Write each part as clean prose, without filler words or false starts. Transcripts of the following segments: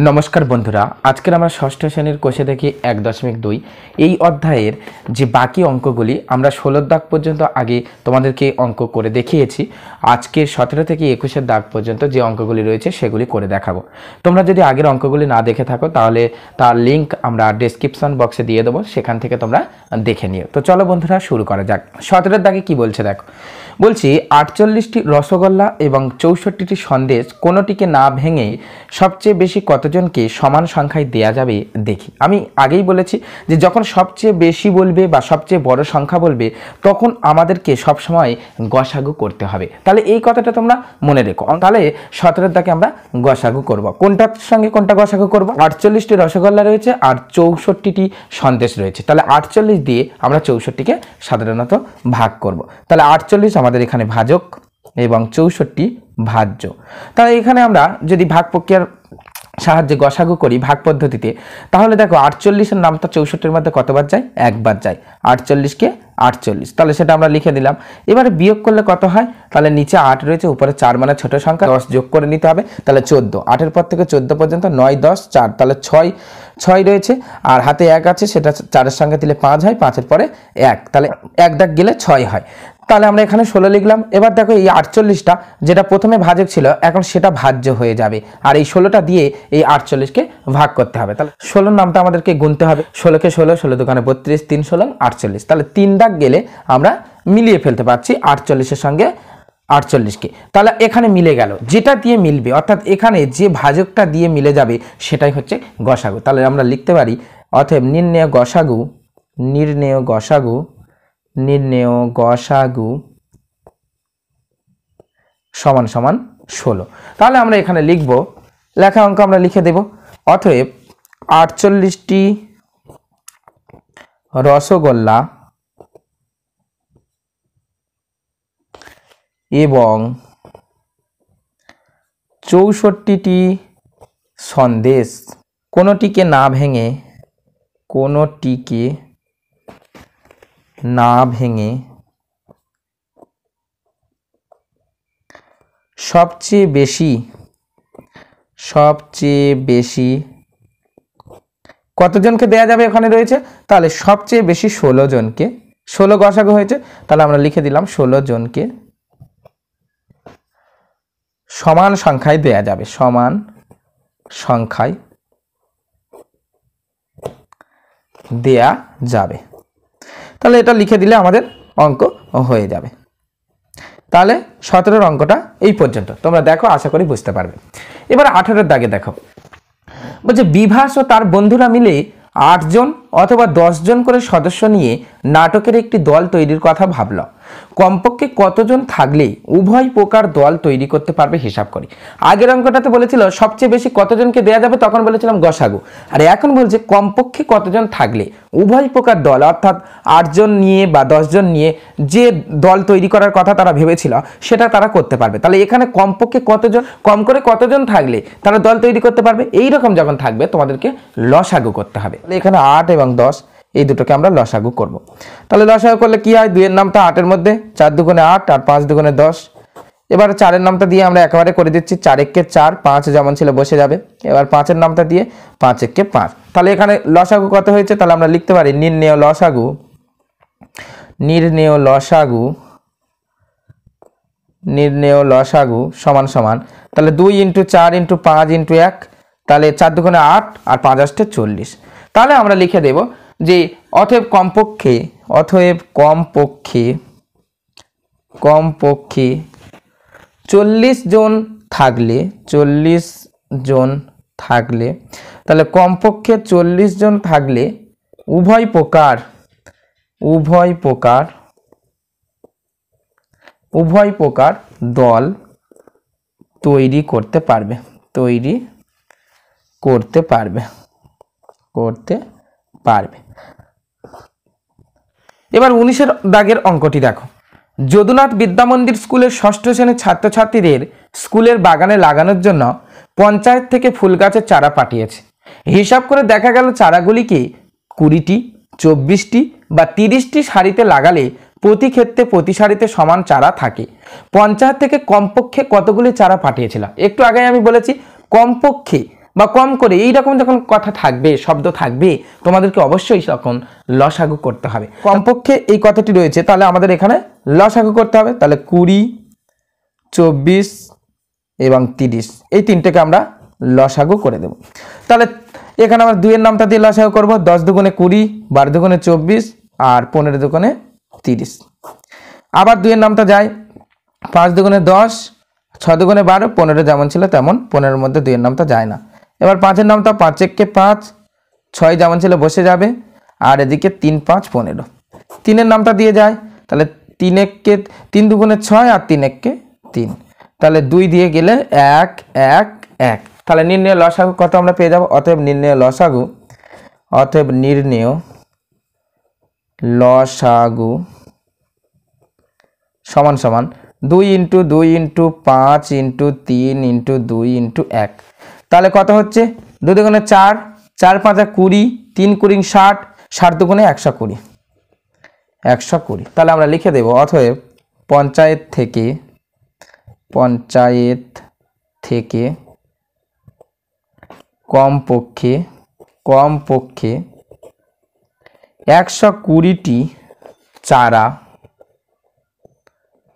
নমস্কার বন্ধুরা, আজকের আমরা ষষ্ঠ শ্রেণীর কোষে দেখি 1.2 এই অধ্যায়ের যে বাকি অঙ্কগুলি আমরা 16 দাগ পর্যন্ত আগে তোমাদেরকে অঙ্ক করে দেখিয়েছি। আজকে 17 থেকে 21 দাগ পর্যন্ত যে অঙ্কগুলি রয়েছে সেগুলি করে দেখাবো। তোমরা যদি আগের অঙ্কগুলি না দেখে থাকো তাহলে তার লিঙ্ক আমরা ডেসক্রিপশন বক্সে দিয়ে দেবো, সেখান থেকে তোমরা দেখে নিও। তো চলো বন্ধুরা শুরু করা যাক। 17 দাগে কি বলছে দেখো, বলছি 48টি রসগোল্লা এবং 64টি সন্দেশ কোনোটিকে না ভেঙে সবচেয়ে বেশি কতজনকে সমান সংখ্যায় দেয়া যাবে দেখি। আমি আগেই বলেছি যে যখন সবচেয়ে বেশি বলবে বা সবচেয়ে বড় সংখ্যা বলবে তখন আমাদেরকে সবসময় গসাগু করতে হবে। তাহলে এই কথাটা তোমরা মনে রেখো। তাহলে 17 দাগে আমরা গসাগু করব। কোনটার সঙ্গে কোনটা গসাগু করব? 48টি রসগোল্লা রয়েছে আর 64টি সন্দেশ রয়েছে। তাহলে 48 দিয়ে আমরা 64কে সাধারণত ভাগ করব। তাহলে 48 আমাদের এখানে ভাজক এবং 64 ভাজ্য। তাহলে এখানে আমরা যদি ভাগ প্রক্রিয়ার সাহায্যে গসাগু করি ভাগ পদ্ধতিতে, তাহলে দেখো 48-এর নামটা 64-এর মধ্যে কতবার যায়? একবার যায়। 48কে 48, তাহলে সেটা আমরা লিখে দিলাম। এবারে বিয়োগ করলে কত হয়? তাহলে নিচে 8 রয়েছে, উপরে 4 মানে ছোট সংখ্যা, 10 যোগ করে নিতে হবে, তাহলে 14। 8-এর পর থেকে 14 পর্যন্ত 9, 10, 4, তাহলে 6 রয়েছে, আর হাতে 1 আছে, সেটা 4-এর সঙ্গে দিলে 5 হয়, 5-এর পরে 1, তাহলে 1 দাগ গেলে 6 হয়। তাহলে আমরা এখানে 16 লিখলাম। এবার দেখো এই 48টা যেটা প্রথমে ভাজক ছিল এখন সেটা ভাজ্য হয়ে যাবে, আর এই 16টা দিয়ে এই 48কে ভাগ করতে হবে। তাহলে 16 নামটা আমাদেরকে গুনতে হবে। 16কে 16, 16 দুগুণে 32, 3 16 48। তাহলে 3 দাগ গেলে আমরা মিলিয়ে ফেলতে পারছি 48-এর সঙ্গে 48কে। তাহলে এখানে মিলে গেল, যেটা দিয়ে মিলবে অর্থাৎ এখানে যে ভাজকটা দিয়ে মিলে যাবে সেটাই হচ্ছে গসাগু। তাহলে আমরা লিখতে পারি অতএব নির্ণেয় গসাগু সমান সমান 16। তাহলে আমরা এখানে লিখব, লেখা অঙ্ক আমরা লিখে দেব, অতএব 48টি রসগোল্লা এবং 64টি সন্দেশ কোনোটিকে না ভেঙে সবচেয়ে বেশি কতজনকে দেয়া যাবে ওখানে রয়েছে? তাহলে সবচেয়ে বেশি 16 জনকে। 16 গসাগু হয়েছে, তাহলে আমরা লিখে দিলাম 16 জনকে সমান সংখ্যায় দেয়া যাবে, সমান সংখ্যায় দেয়া যাবে। তাহলে এটা লিখে দিলে আমাদের অঙ্ক হয়ে যাবে। তাহলে 17-এর অঙ্কটা এই পর্যন্ত তোমরা দেখো, আশা করি বুঝতে পারবে। এবার 18-এর দাগে দেখো, বলছে বিভাস ও তার বন্ধুরা মিলে 8 জন অথবা 10 জন করে সদস্য নিয়ে নাটকের একটি দল তৈরির কথা ভাবল। কমপক্ষে কতজন থাকলে উভয় প্রকার দল তৈরি করতে পারবে হিসাব করি। আগের অঙ্কটাতে বলেছিল সবচেয়ে বেশি কতজনকে দেয়া যাবে, তখন বলেছিলাম গসাগু। আর এখন বলছে কমপক্ষে কতজন থাকলে উভয় প্রকার দল, অর্থাৎ 8 জন নিয়ে বা 10 জন নিয়ে যে দল তৈরি করার কথা তারা ভেবেছিল সেটা তারা করতে পারবে। তাহলে এখানে কমপক্ষে কতজন, কম করে কতজন থাকলে তারা দল তৈরি করতে পারবে, এই রকম যখন থাকবে তোমাদেরকে লসাগু করতে হবে। এখানে 8 এবং 10 এই দুটোকে আমরা লসাগু করব। তাহলে লসাগু করলে কি হয়? 2-এর নামটা 8-এর মধ্যে, 4 দুগুণে 8 আর 5 দুগুণে 10। এবার 4-এর নামটা দিয়ে আমরা একেবারে করে দিচ্ছি, 4 একে 4, 5 যেমন ছিল বসে যাবে। এবার 5-এর নামটা দিয়ে 5 একে 5। তাহলে এখানে লসাগু কত হয়েছে? তাহলে আমরা লিখতে পারি নির্ণেয় লসাগু সমান সমান, তাহলে 2 × 4 × 5 × 1, তাহলে 4 দুগুণে 8 আর 5 8 40। তাহলে আমরা লিখে দেব যে অতএব কমপক্ষে 40 জন থাকলে, তাহলে কমপক্ষে 40 জন থাকলে উভয় প্রকার দল তৈরি করতে পারবে। এবার 19-এর দাগের অঙ্কটি দেখো, যদুনাথ বিদ্যামন্দির স্কুলের 6ষ্ঠ শ্রেণীর ছাত্রছাত্রীদের স্কুলের বাগানে লাগানোর জন্য পঞ্চায়েত থেকে ফুল গাছের চারা পাঠিয়েছে। হিসাব করে দেখা গেল চারাগুলিকে 20টি, 24টি বা 30টি সারিতে লাগালে প্রতি ক্ষেত্রে প্রতি সারিতে সমান চারা থাকে। পঞ্চায়েত থেকে কমপক্ষে কতগুলি চারা পাঠিয়েছিল? একটু আগে আমি বলেছি কমপক্ষে বা কম করে এইরকম যখন কথা থাকবে, শব্দ থাকবে, তোমাদেরকে অবশ্যই তখন লসাগু করতে হবে। কমপক্ষে এই কথাটি রয়েছে, তাহলে আমাদের এখানে লসাগু করতে হবে। তাহলে 20, 24 এবং 30 এই তিনটেকে আমরা লসাগু করে দেব। তাহলে এখানে আমরা 2 এর নামটা দিয়ে লসাগু করব। 10 দুগুণে 20, 12 দুগুণে 24 আর 15 দুগুণে 30। আবার 2 এর নামটা যায়, 5 দুগুণে 10, 6 দুগুণে 12, 15 যেমন ছিল তেমন, 15-এর মধ্যে 2 এর নামটা যায় না। এবার 5 এর নামটা 5 একে 5, 6 যেমন ছিল বসে যাবে, আর এদিকে 3 5 15। 3 এর নামটা দিয়ে যায়, তাহলে 3 একে 3 দুগুণে 6 আর 3 একে 3, তাহলে 2 দিয়ে গেলে 1 1 1। তাহলে নির্ণয় লসাগু কত আমরা পেয়ে যাব। অতএব নির্ণয় লসাগু, অতএব নির্ণয় লসাগু সমান সমান 2 × 2 × 5 × 3 × 2 × 1। তাহলে কত হচ্ছে, 2 দুগুণে 4, 4 5 20, 3 20 60, 60 দুগুণে 120, 120। তাহলে আমরা লিখে দেব অতএব পঞ্চায়েত থেকে কমপক্ষে 120টি চারা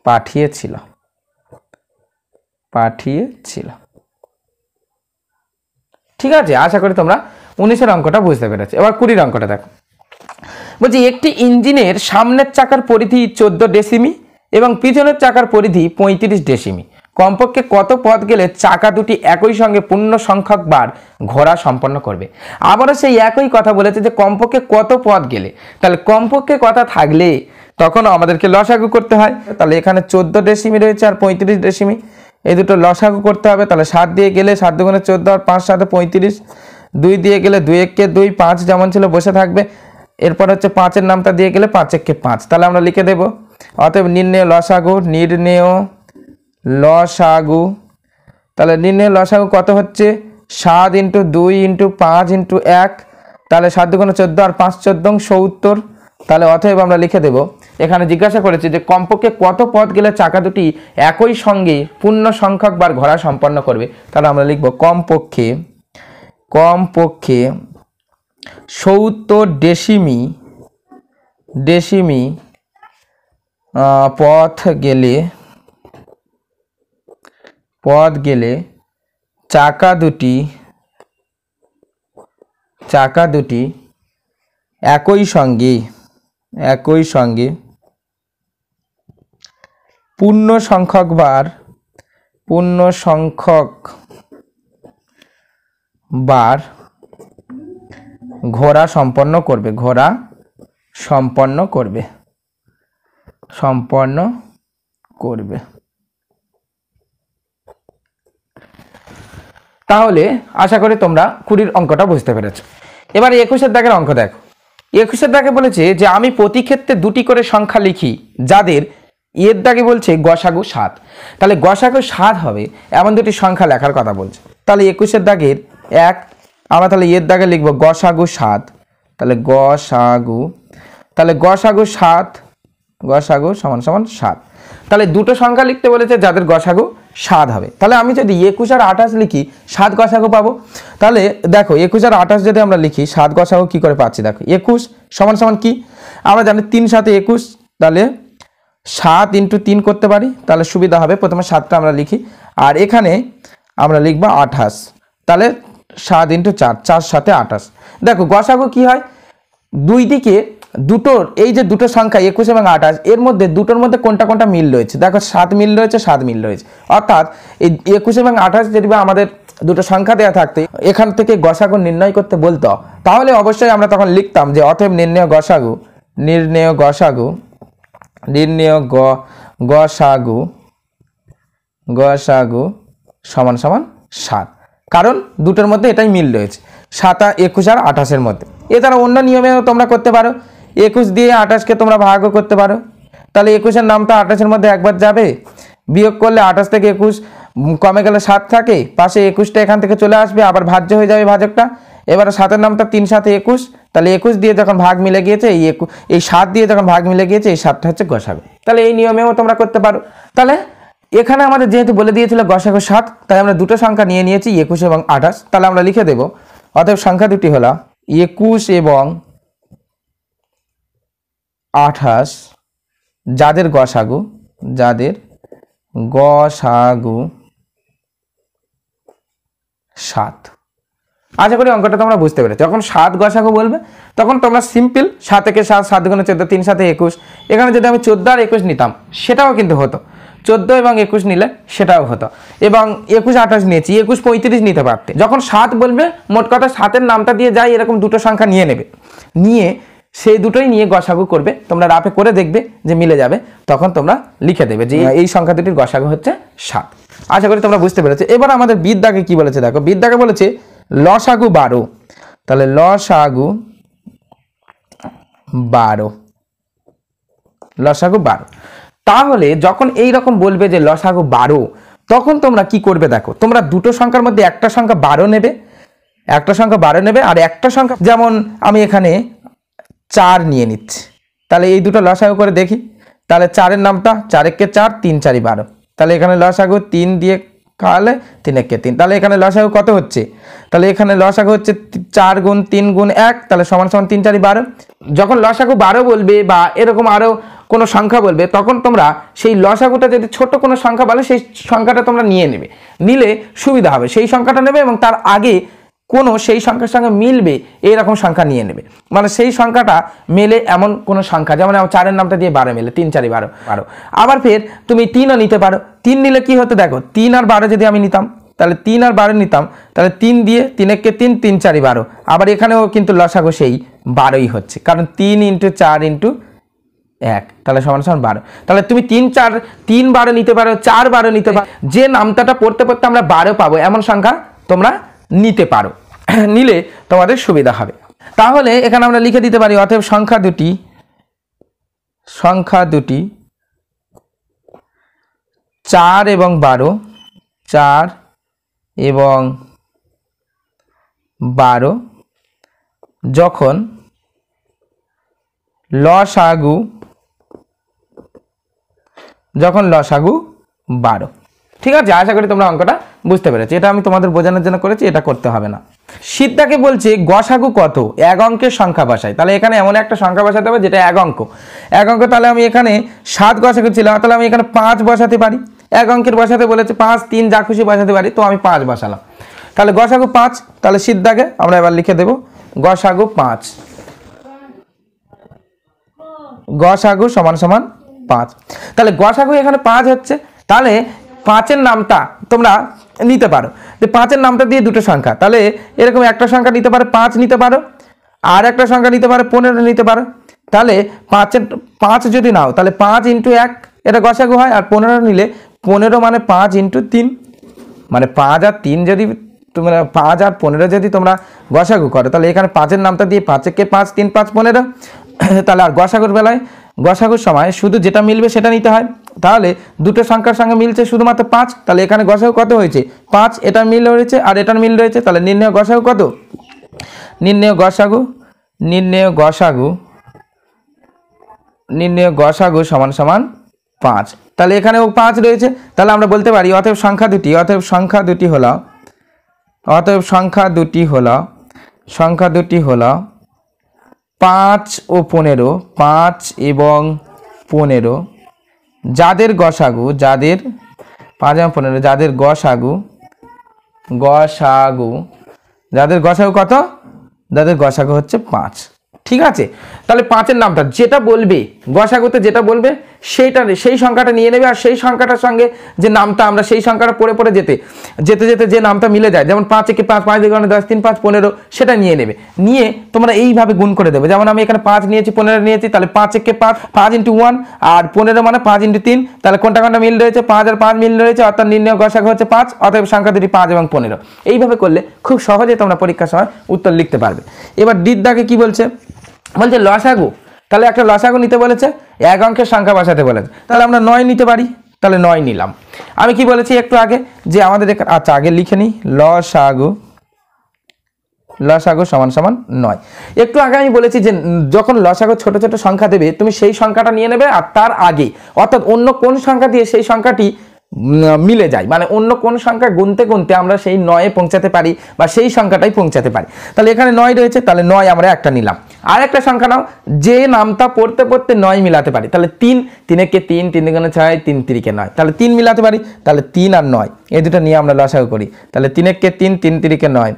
পাঠিয়েছিল। ঠিক আছে, আশা করি তোমরা 19-এর অঙ্কটা বুঝতে পেরেছো। এবার 20-এর অঙ্কটা দেখো। বলছি একটি ইঞ্জিনের সামনের চাকার পরিধি 14 ডেসিমি এবং পিছনের চাকার পরিধি 35 ডেসিমি। কমপক্ষে কত পথ গেলে চাকা দুটি একই সঙ্গে পূর্ণ সংখ্যক বার ঘোরা সম্পন্ন করবে। আবারও সেই একই কথা বলেছে যে কমপক্ষে কত পথ গেলে, তাহলে কমপক্ষে কথা থাকলে তখন আমাদেরকে লসাগু করতে হয়। তাহলে এখানে 14 ডেসিমি রয়েছে আর 35 ডেসিমি, এই দুটো লসাগু করতে হবে। তাহলে 7 দিয়ে গেলে 7 দুগুণে 14 আর 5 7 35, 2 দিয়ে গেলে 2 একে 2, 5 যেমন ছিল বসে থাকবে। এরপর হচ্ছে 5 এর নামটা দিয়ে গেলে 5 একে 5। তাহলে আমরা লিখে দেব অতএব নির্ণয় লসাগু। তাহলে নির্ণয় লসাগু কত হচ্ছে, 7 × 2 × 5 × 1। তাহলে 7 দুগুণে 14 আর 5 14 70। তাহলে অতএব আমরা লিখে দেব, এখানে জিজ্ঞাসা করেছে যে কমপক্ষে কত পথ গেলে চাকা দুটি একই সঙ্গে পূর্ণ সংখ্যক বার ঘোরা সম্পন্ন করবে। তাহলে আমরা লিখব কমপক্ষে 70 ডেসিমি পথ গেলে চাকা দুটি একই সঙ্গে পূর্ণ সংখ্যক বার ঘোরা সম্পন্ন করবে। তাহলে আশা করি তোমরা 20-এর অঙ্কটা বুঝতে পেরেছো। এবার 21-এর দাগের অঙ্ক দেখো। 21-এর দাগে বলেছে যে আমি প্রতি ক্ষেত্রে 2টি করে সংখ্যা লিখি যাদের এর দাগে বলছে গসাগু 7। তাহলে গসাগু 7 হবে এমন 2টি সংখ্যা লেখার কথা বলছে। তাহলে 21-এর দাগের 1 আমরা তাহলে এর দাগে লিখব গসাগু 7। তাহলে গসাগু 7 সমান সমান 7। তাহলে দুটো সংখ্যা লিখতে বলেছে যাদের গসাগু 7 হবে। তাহলে আমি যদি 21 আর 28 লিখি 7 গসাগু পাবো। তাহলে দেখো 21 আর 28 যদি আমরা লিখি 7 গসাগু কি করে পাচ্ছি, দেখো 21 সমান সমান কি আমরা জানি 3 7 21। তাহলে 7 × 3 করতে পারি, তাহলে সুবিধা হবে। প্রথমে 7টা আমরা লিখি আর এখানে আমরা লিখব 28। তাহলে 7 × 4, 4 7 28। দেখো গসাগু কি হয়, দুই দিকে দুটোর এই যে দুটো সংখ্যা 21 এবং 28 এর মধ্যে দুটোর মধ্যে কোনটা মিল রয়েছে, দেখো 7 মিল রয়েছে, 7 মিল রয়েছে। অর্থাৎ এই 21 এবং 28 যদি আমাদের দুটো সংখ্যা দেওয়া থাকতে এখান থেকে গসাগু নির্ণয় করতে বলতো, তাহলে অবশ্যই আমরা তখন লিখতাম যে অতএব নির্ণয় গসাগু সমান সমান 7, কারণ দুটোর মধ্যে এটাই মিল রয়েছে 7 21 আর 28-এর মধ্যে। এছাড়া অন্য নিয়মে তোমরা করতে পারো, 21 দিয়ে 28কে তোমরা ভাগও করতে পারো। তাহলে 21-এর নামটা 28-এর মধ্যে একবার যাবে, বিয়োগ করলে 28 থেকে 21 কমে গেলে 7 থাকে, পাশে 21টা এখান থেকে চলে আসবে, আবার ভাজ্য হয়ে যাবে ভাজকটা। এবারে 7-এর নামটা 3 7 21, তাহলে 21 দিয়ে যখন ভাগ মিলে গিয়েছে এই 7 দিয়ে যখন ভাগ মিলে গিয়েছে এই 7টা হচ্ছে গসাগু। তাহলে এই নিয়মেও তোমরা করতে পারো। তাহলে এখানে আমাদের যেহেতু বলে দিয়েছিল গসাগু 7, তাই আমরা দুটো সংখ্যা নিয়ে নিয়েছি 21 এবং 28। তাহলে আমরা লিখে দেব অতএব সংখ্যা দুটি হলো 21 এবং 28, যাদের গসাগু 7। আশা করি অঙ্কটা তোমরা বুঝতে পেরেছো। যখন 7 গসাগু বলবে তখন তোমরা সিম্পল 7 একে 7, 7 গুণে 14, 3 7 21। এখানে যদি আমি 14 আর 21 নিতাম সেটাও কিন্তু হতো, 14 এবং 21 নিলে সেটাও হতো, এবং 21 28 নিয়েছি, 21 35 নিতে পারতে। যখন 7 বলবে মোট কথা 7-এর নামটা দিয়ে যাই এরকম দুটো সংখ্যা নিয়ে নেবে, নিয়ে সেই দুটোই নিয়ে গসাগু করবে, তোমরা রাফে করে দেখবে যে মিলে যাবে, তখন তোমরা লিখে দেবে যে এই সংখ্যা দুটির গসাগু হচ্ছে 7। আশা করি তোমরা বুঝতে পেরেছো। এবার আমাদের বিদ্যাকে কি বলেছে দেখো, বিদ্যাকে বলেছে লসাগু 12। তাহলে লসাগু 12, তাহলে যখন এই রকম বলবে যে লসাগু 12, তখন তোমরা কি করবে দেখো, তোমরা দুটো সংখ্যার মধ্যে একটা সংখ্যা 12 নেবে, আর একটা সংখ্যা, যেমন আমি এখানে 4 নিয়ে নিচ্ছি। তাহলে এই দুটো লসাগু করে দেখি। তাহলে 4-এর নামটা 4 একে 4, 3 4 12। তাহলে এখানে লসাগু 3 দিয়ে খাওয়ালে 3 একে 3। তাহলে এখানে লসাগু কত হচ্ছে, তাহলে এখানে লসাগু হচ্ছে 4 গুণ 3 গুণ 1, তাহলে সমান সমান 3 4 12। যখন লসাগু 12 বলবে বা এরকম আরো কোনো সংখ্যা বলবে, তখন তোমরা সেই লসাগুটা যদি ছোট কোনো সংখ্যা বলে সেই সংখ্যাটা তোমরা নিয়ে নেবে, নিলে সুবিধা হবে। সেই সংখ্যাটা নেবে এবং তার আগে কোনো সেই সংখ্যার সঙ্গে মিলবে এইরকম সংখ্যা নিয়ে নেবে, মানে সেই সংখ্যাটা মেলে এমন কোনো সংখ্যা, যেমন 4-এর নামটা দিয়ে 12 মেলে, 3 4 12। আবার ফের তুমি 3ও নিতে পারো। 3 নিলে কি হতো দেখো, 3 আর 12 যদি আমি নিতাম, তাহলে 3 আর 12 নিতাম, তাহলে 3 দিয়ে 3 একে 3, 3 4 12। আবার এখানেও কিন্তু লসাগু সেই 12ই হচ্ছে, কারণ 3 × 4 × 1, তাহলে সমান সমান 12। তাহলে তুমি 3 12 নিতে পারো, 4 12 নিতে পারো, যে নামটাটা পড়তে পড়তে আমরা 12 পাবো এমন সংখ্যা তোমরা নিতে পারো, নিলে তোমাদের সুবিধা হবে। তাহলে এখানে আমরা লিখে দিতে পারি অতএব সংখ্যা দুটি 4 এবং 12, 4 এবং 12 যখন লসাগু 12। ঠিক আছে, আশা করি তোমরা অঙ্কটা বুঝতে পেরেছো। এটা আমি তোমাদের বোঝানোর জন্য করেছি, এটা করতে হবে না। সিদ্ধাকে বলছে গসাগু কত, এক অঙ্কের সংখ্যা বসাই। তাহলে এখানে এমন একটা সংখ্যা বসাতে হবে যেটা এক অঙ্ক। তাহলে আমি এখানে 7 গসাগু ছিল, তাহলে আমি এখানে 5 বসাতে পারি। এক অঙ্কের বসাতে বলেছে 5, 3 যা খুশি বসাতে পারি, তো আমি 5 বসালাম। তাহলে গসাগু 5। তাহলে সিদ্ধাকে আমরা এবার লিখে দেব গসাগু 5, গসাগু সমান সমান 5। তাহলে গসাগু এখানে 5 হচ্ছে। তাহলে 5-এর নামটা তোমরা নিতে পারো, যে 5-এর নামটা দিয়ে দুটো সংখ্যা, তাহলে এরকম একটা সংখ্যা নিতে পারো 5 নিতে পারো, আর একটা সংখ্যা নিতে পারো 15 নিতে পারো। তাহলে 5 যদি নাও তাহলে 5 × 1 এটা গসাগু হয়, আর 15 নিলে 15 মানে 5 × 3, মানে 5 আর 3 যদি তোমরা 5 আর 15 যদি তোমরা গসাগু করো, তাহলে এখানে 5-এর নামটা দিয়ে 5 একে 5, 3 5 15। তাহলে আর গসাগুর বেলায় গসাগুর সময় শুধু যেটা মিলবে সেটা নিতে হয়। তাহলে দুটো সংখ্যার সঙ্গে মিলছে শুধুমাত্র 5, তাহলে এখানে গসাগু কত হয়েছে 5, এটা মিল রয়েছে আর এটার মিল রয়েছে। তাহলে নির্ণয় গসাগু কত, নির্ণয় গসাগু সমান সমান 5। তাহলে এখানেও 5 রয়েছে। তাহলে আমরা বলতে পারি অতএব সংখ্যা দুটি হলো 5 ও 15, 5 এবং 15, যাদের গসাগু 5 এবং 15, যাদের গসাগু কত, যাদের গসাগু হচ্ছে 5। ঠিক আছে, তাহলে 5-এর নামটা যেটা বলবে গসাগুতে যেটা বলবে সেই সংখ্যাটা নিয়ে নেবে, আর সেই সংখ্যাটার সঙ্গে যে নামটা আমরা সেই সংখ্যাটা পড়ে যেতে যে নামটা মিলে যায়, যেমন 5 একে 5, 5 2 10, 3 5 15, সেটা নিয়ে নেবে। নিয়ে তোমরা এইভাবে গুণ করে দেবে, যেমন আমি এখানে 5 নিয়েছি 15 নিয়েছি, তাহলে 5 একে 5, 5 × 1, আর 15 মানে 5 × 3। তাহলে কোনটা মিল রয়েছে, 5 আর 5 মিল রয়েছে, অর্থাৎ নির্ণয় গসাগু হচ্ছে 5। অতএব সংখ্যা দুটি 5 এবং 15। এইভাবে করলে খুব সহজে তোমরা পরীক্ষার সময় উত্তর লিখতে পারবে। এবার দিদাকে কি বলছে লসাগু। তাহলে একটা লসাগু নিতে বলেছে, এক অঙ্কের সংখ্যা বসাতে বলেছে। তাহলে আমরা 9 নিতে পারি, তাহলে 9 নিলাম। আমি কি বলেছি একটু আগে, যে আমাদের আচ্ছা আগে লিখে নিই লসাগু সমান সমান 9। একটু আগে আমি বলেছি যে যখন লসাগু ছোট ছোট সংখ্যা দেবে তুমি সেই সংখ্যাটা নিয়ে নেবে, আর তার আগে অর্থাৎ অন্য কোন সংখ্যা দিয়ে সেই সংখ্যাটি মিলে যায়, মানে অন্য কোন সংখ্যা গুনতে গুনতে আমরা সেই 9-এ পৌঁছাতে পারি বা সেই সংখ্যাটাই পৌঁছাতে পারি। তাহলে এখানে 9 রয়েছে, তাহলে 9 আমরা একটা নিলাম। আর একটা সংখ্যা নাও যে নামটা পড়তে পড়তে 9 মিলাতে পারি, তাহলে 3, 3 একে 3, 3 দুগুণে 6, 3 তিরিকে 9, তাহলে 3 মিলাতে পারি, তাহলে 3 আর 9 এই দুটো নিয়ে আমরা লসাগু করি। তাহলে 3 একে 3, 3 তিরিকে 9,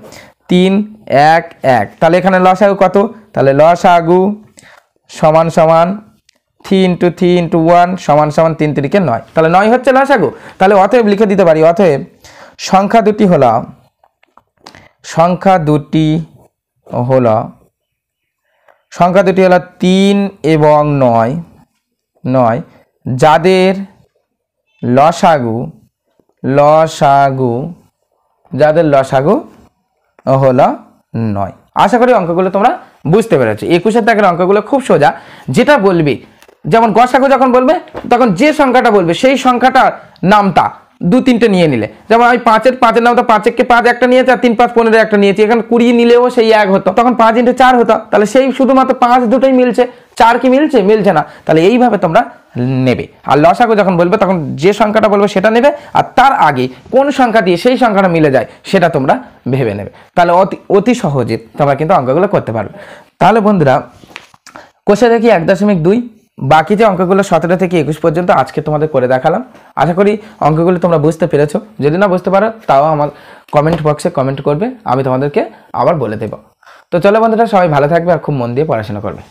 3 1 1, তাহলে এখানে লসাগু কত? তাহলে লসাগু সমান সমান 3 × 3 × 1 সমান সমান 3 তিরিকে 9, তাহলে 9 হচ্ছে লসাগু। তাহলে অতএব লিখে দিতে পারি, অতএব সংখ্যা দুটি হলো সংখ্যা দুটি হলো 3 এবং 9, যাদের লসাগু হলো 9। আশা করি অঙ্কগুলো তোমরা বুঝতে পেরেছো। 21-এর দাগের অঙ্কগুলো খুব সোজা। যেটা বলবি, যেমন গসাগু যখন বলবে তখন যে সংখ্যাটা বলবে সেই সংখ্যাটার নামটা 2-3টে নিয়ে নিলে, যেমন আমি 5-এর নামটা 5 একে 5 একটা নিয়েছি, আর 3 5 15 একটা নিয়েছি, এখানে 20 নিলেও সেই 1 হতো, তখন 5 × 4 হতো, তাহলে সেই শুধুমাত্র 5 দুটোই মিলছে, 4 কি মিলছে না। তাহলে এইভাবে তোমরা নেবে। আর লসাগু যখন বলবে তখন যে সংখ্যাটা বলবে সেটা নেবে, আর তার আগে কোন সংখ্যা দিয়ে সেই সংখ্যাটা মিলে যায় সেটা তোমরা ভেবে নেবে। তাহলে অতি সহজে তোমরা কিন্তু অঙ্কগুলো করতে পারবে। তাহলে বন্ধুরা, কোষে দেখি 1.2 বাকি যে অঙ্কগুলো 17 থেকে 21 পর্যন্ত আজকে তোমাদের করে দেখালাম। আশা করি অঙ্কগুলো তোমরা বুঝতে পেরেছো। যদি না বুঝতে পারো তাও আমার কমেন্ট বক্সে কমেন্ট করবে, আমি তোমাদেরকে আবার বলে দেবো। তো চলো বন্ধুরা, সবাই ভালো থাকবে আর খুব মন দিয়ে পড়াশোনা করবে।